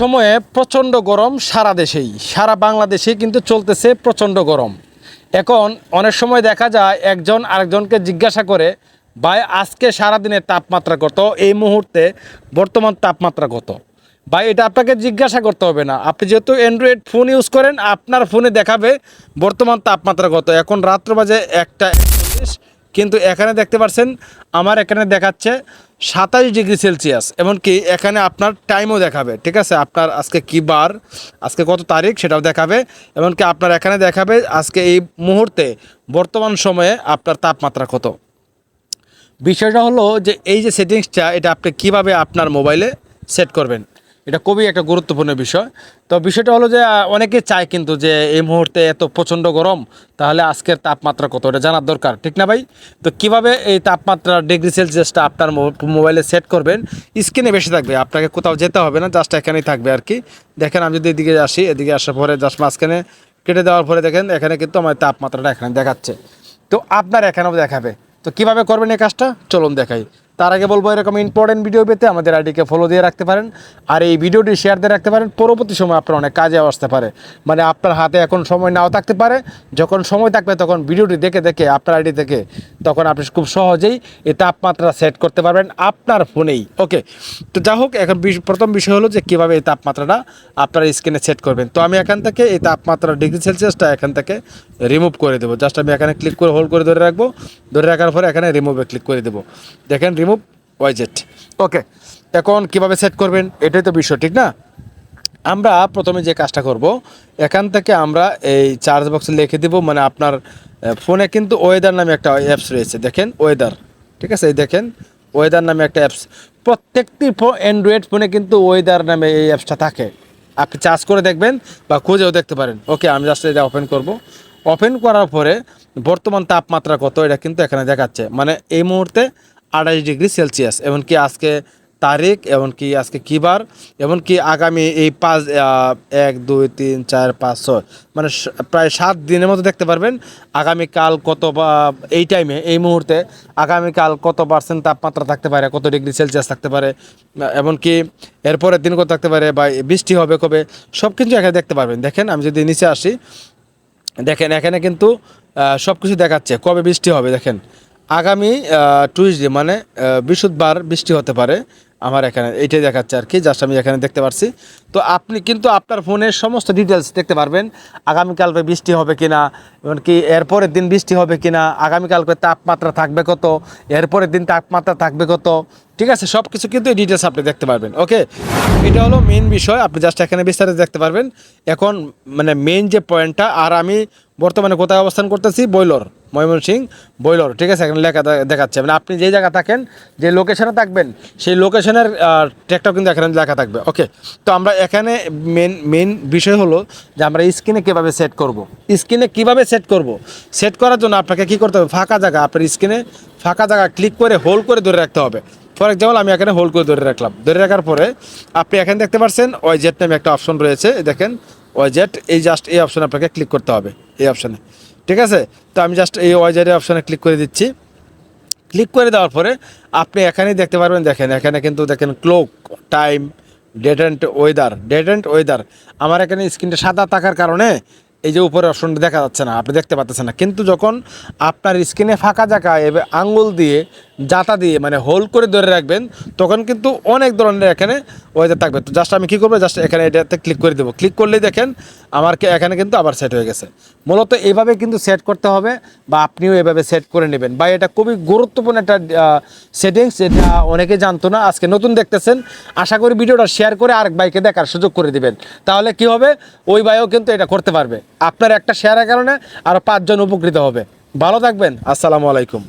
সময়ে প্রচণ্ড গরম সারা দেশেই, সারা বাংলাদেশেই কিন্তু চলতেছে প্রচণ্ড গরম। এখন অনেক সময় দেখা যায় একজন আরেকজনকে জিজ্ঞাসা করে, ভাই আজকে সারাদিনের তাপমাত্রা কত, এই মুহূর্তে বর্তমান তাপমাত্রা কত। ভাই এটা আপনাকে জিজ্ঞাসা করতে হবে না, আপনি যেহেতু অ্যান্ড্রয়েড ফোন ইউজ করেন আপনার ফোনে দেখাবে বর্তমান তাপমাত্রা কত। এখন রাত্র বাজে 1:41, কিন্তু এখানে দেখতে পাচ্ছেন আমার এখানে দেখাচ্ছে 27°C। এমনকি এখানে আপনার টাইমও দেখাবে, ঠিক আছে, আপনার আজকে কী বার, আজকে কত তারিখ সেটাও দেখাবে। এমনকি আপনার এখানে দেখাবে আজকে এই মুহূর্তে বর্তমান সময়ে আপনার তাপমাত্রা কত। বিষয়টা হলো যে এই যে সেটিংসটা, এটা আপনি কীভাবে আপনার মোবাইলে সেট করবেন, এটা খুবই একটা গুরুত্বপূর্ণ বিষয়। তো বিষয়টা হলো যে অনেকে চায় কিন্তু যে এই মুহূর্তে এত প্রচণ্ড গরম, তাহলে আজকের তাপমাত্রা কত এটা জানার দরকার, ঠিক না ভাই? তো কিভাবে এই তাপমাত্রা ডিগ্রি সেলসিয়াসটা আপনার মোবাইলে সেট করবেন, স্ক্রিনে বেশি থাকবে, আপনাকে কোথাও যেতে হবে না, জাস্ট এখানেই থাকবে আর কি। দেখেন আমি যদি এদিকে আসি, এদিকে আসার পরে জাস্ট মাঝখানে কেটে দেওয়ার পরে দেখেন এখানে কিন্তু আমার তাপমাত্রাটা এখানে দেখাচ্ছে। তো আপনার এখানেও দেখাবে। তো কিভাবে করবেন এই কাজটা চলুন দেখাই। তার আগে বলবো, এরকম ইম্পর্টেন্ট ভিডিও পেতে আমাদের আইডিকে ফলো দিয়ে রাখতে পারেন, আর এই ভিডিওটি শেয়ার দিয়ে রাখতে পারেন। পরবর্তী সময় আপনার অনেক কাজে আসতে পারে, মানে আপনার হাতে এখন সময় নাও থাকতে পারে, যখন সময় থাকবে তখন ভিডিওটি দেখে দেখে আপনার আইডি থেকে তখন আপনি খুব সহজেই এই তাপমাত্রা সেট করতে পারবেন আপনার ফোনেই। ওকে, তো যা হোক, এখন প্রথম বিষয় হলো যে কীভাবে এই তাপমাত্রাটা আপনার স্ক্রিনে সেট করবেন। তো আমি এখান থেকে এই তাপমাত্রা ডিগ্রি সেলসিয়াসটা এখান থেকে রিমুভ করে দেবো। জাস্ট আমি এখানে ক্লিক করে হোল্ড করে ধরে রাখবো, ধরে রাখার পরে এখানে রিমুভে ক্লিক করে দেবো। দেখেন রিমুভ ওয়াইজেট। ওকে, এখন কিভাবে সেট করবেন এটাই তো বিষয়, ঠিক না? আমরা প্রথমে যে কাজটা করব, এখান থেকে আমরা এই চার্জ বক্সে লিখে দেব, মানে আপনার ফোনে কিন্তু ওয়েদার নামে একটা অ্যাপস রয়েছে, দেখেন ওয়েদার, ঠিক আছে, এই দেখেন ওয়েদার নামে একটা অ্যাপস। প্রত্যেকটি অ্যান্ড্রয়েড ফোনে কিন্তু ওয়েদার নামে এই অ্যাপসটা থাকে, আপনি চার্জ করে দেখবেন বা খুঁজেও দেখতে পারেন। ওকে, আমি জাস্ট এটা ওপেন করব। ওপেন করার পরে বর্তমান তাপমাত্রা কত এটা কিন্তু এখানে দেখাচ্ছে, মানে এই মুহূর্তে 28°C। এমনকি আজকে তারিখ, এমনকি আজকে কী বার, এমনকি আগামী এই 1 2 3 4 5 6 মানে প্রায় 7 দিনের মতো দেখতে পারবেন আগামীকাল কত, বা এই টাইমে এই মুহূর্তে আগামীকাল কত পার্সেন্ট তাপমাত্রা থাকতে পারে, কত ডিগ্রি সেলসিয়াস থাকতে পারে, এমনকি এরপরের দিন কত থাকতে পারে, বা বৃষ্টি হবে কবে, সব কিছু এখানে দেখতে পারবেন। দেখেন আমি যদি নিচে আসি, দেখেন এখানে কিন্তু সব কিছু দেখাচ্ছে কবে বৃষ্টি হবে। দেখেন আগামী টুইসডে মানে বৃহস্পতিবার বৃষ্টি হতে পারে, আমার এখানে এইটাই দেখাচ্ছে আর কি, জাস্ট আমি এখানে দেখতে পারছি। তো আপনি কিন্তু আপনার ফোনের সমস্ত ডিটেলস দেখতে পারবেন, আগামীকালকে বৃষ্টি হবে কিনা, এমনকি এরপরের দিন বৃষ্টি হবে কিনা, আগামীকালকে তাপমাত্রা থাকবে কত, এরপরের দিন তাপমাত্রা থাকবে কত, ঠিক আছে, সব কিছু কিন্তু এই ডিটেলস আপনি দেখতে পারবেন। ওকে, এটা হলো মেইন বিষয়, আপনি জাস্ট এখানে বিস্তারিত দেখতে পারবেন। এখন মানে মেইন যে পয়েন্টটা, আর আমি বর্তমানে কোথায় অবস্থান করতেছি, বৈলর, ময়মনসিংহ বৈলর, ঠিক আছে, এখানে লেখা দেখাচ্ছে, মানে আপনি যেই জায়গা থাকেন, যে লোকেশনে থাকবেন সেই লোকেশনের ট্র্যাকটাও কিন্তু এখানে লেখা থাকবে। ওকে, তো আমরা এখানে মেইন বিষয় হলো যে আমরা স্ক্রিনে কীভাবে সেট করব। স্ক্রিনে কীভাবে সেট করব, সেট করার জন্য আপনাকে কী করতে হবে, ফাঁকা জায়গা, আপনার স্ক্রিনে ফাঁকা জায়গা ক্লিক করে হোল্ড করে ধরে রাখতে হবে। ফর এক্সাম্পল আমি এখানে হোল্ড করে ধরে রাখলাম, ধরে রাখার পরে আপনি এখানে দেখতে পাচ্ছেন ওয়াইজেট নামে একটা অপশন রয়েছে, দেখেন ওয়াইজেট, এই জাস্ট এই অপশনে আপনাকে ক্লিক করতে হবে, এই অপশানে, ঠিক আছে। তো আমি জাস্ট এই ওয়াইজেটের অপশানে ক্লিক করে দিচ্ছি। ক্লিক করে দেওয়ার পরে আপনি এখানেই দেখতে পারবেন, দেখেন এখানে কিন্তু দেখেন clock time, date and weather. আমার এখানে স্ক্রিনটা সাদা থাকার কারণে এই যে উপরে অপশনটা দেখা যাচ্ছে না, আপনি দেখতে পাচ্ছেন না, কিন্তু যখন আপনার স্ক্রিনে ফাঁকা জায়গায় এবার আঙ্গুল দিয়ে জাতা দিয়ে মানে হোল্ড করে ধরে রাখবেন, তখন কিন্তু অনেক ধরনের এখানে ওয়েদার থাকবে। তো জাস্ট আমি কী করবো, জাস্ট এখানে এটাতে ক্লিক করে দেবো, ক্লিক করলেই দেখেন আমার এখানে কিন্তু আবার সেট হয়ে গেছে। মূলত এইভাবে কিন্তু সেট করতে হবে, বা আপনিও এভাবে সেট করে নেবেন। বা এটা খুবই গুরুত্বপূর্ণ একটা সেটিংস, এটা অনেকে জানতো না, আজকে নতুন দেখতেছেন। আশা করি ভিডিওটা শেয়ার করে আরেক ভাইকে দেখার সুযোগ করে দিবেন, তাহলে কি হবে, ওই ভাইও কিন্তু এটা করতে পারবে। আপনার একটা শেয়ারের কারণে আরও 5 জন উপকৃত হবে। ভালো থাকবেন, আসসালামু আলাইকুম।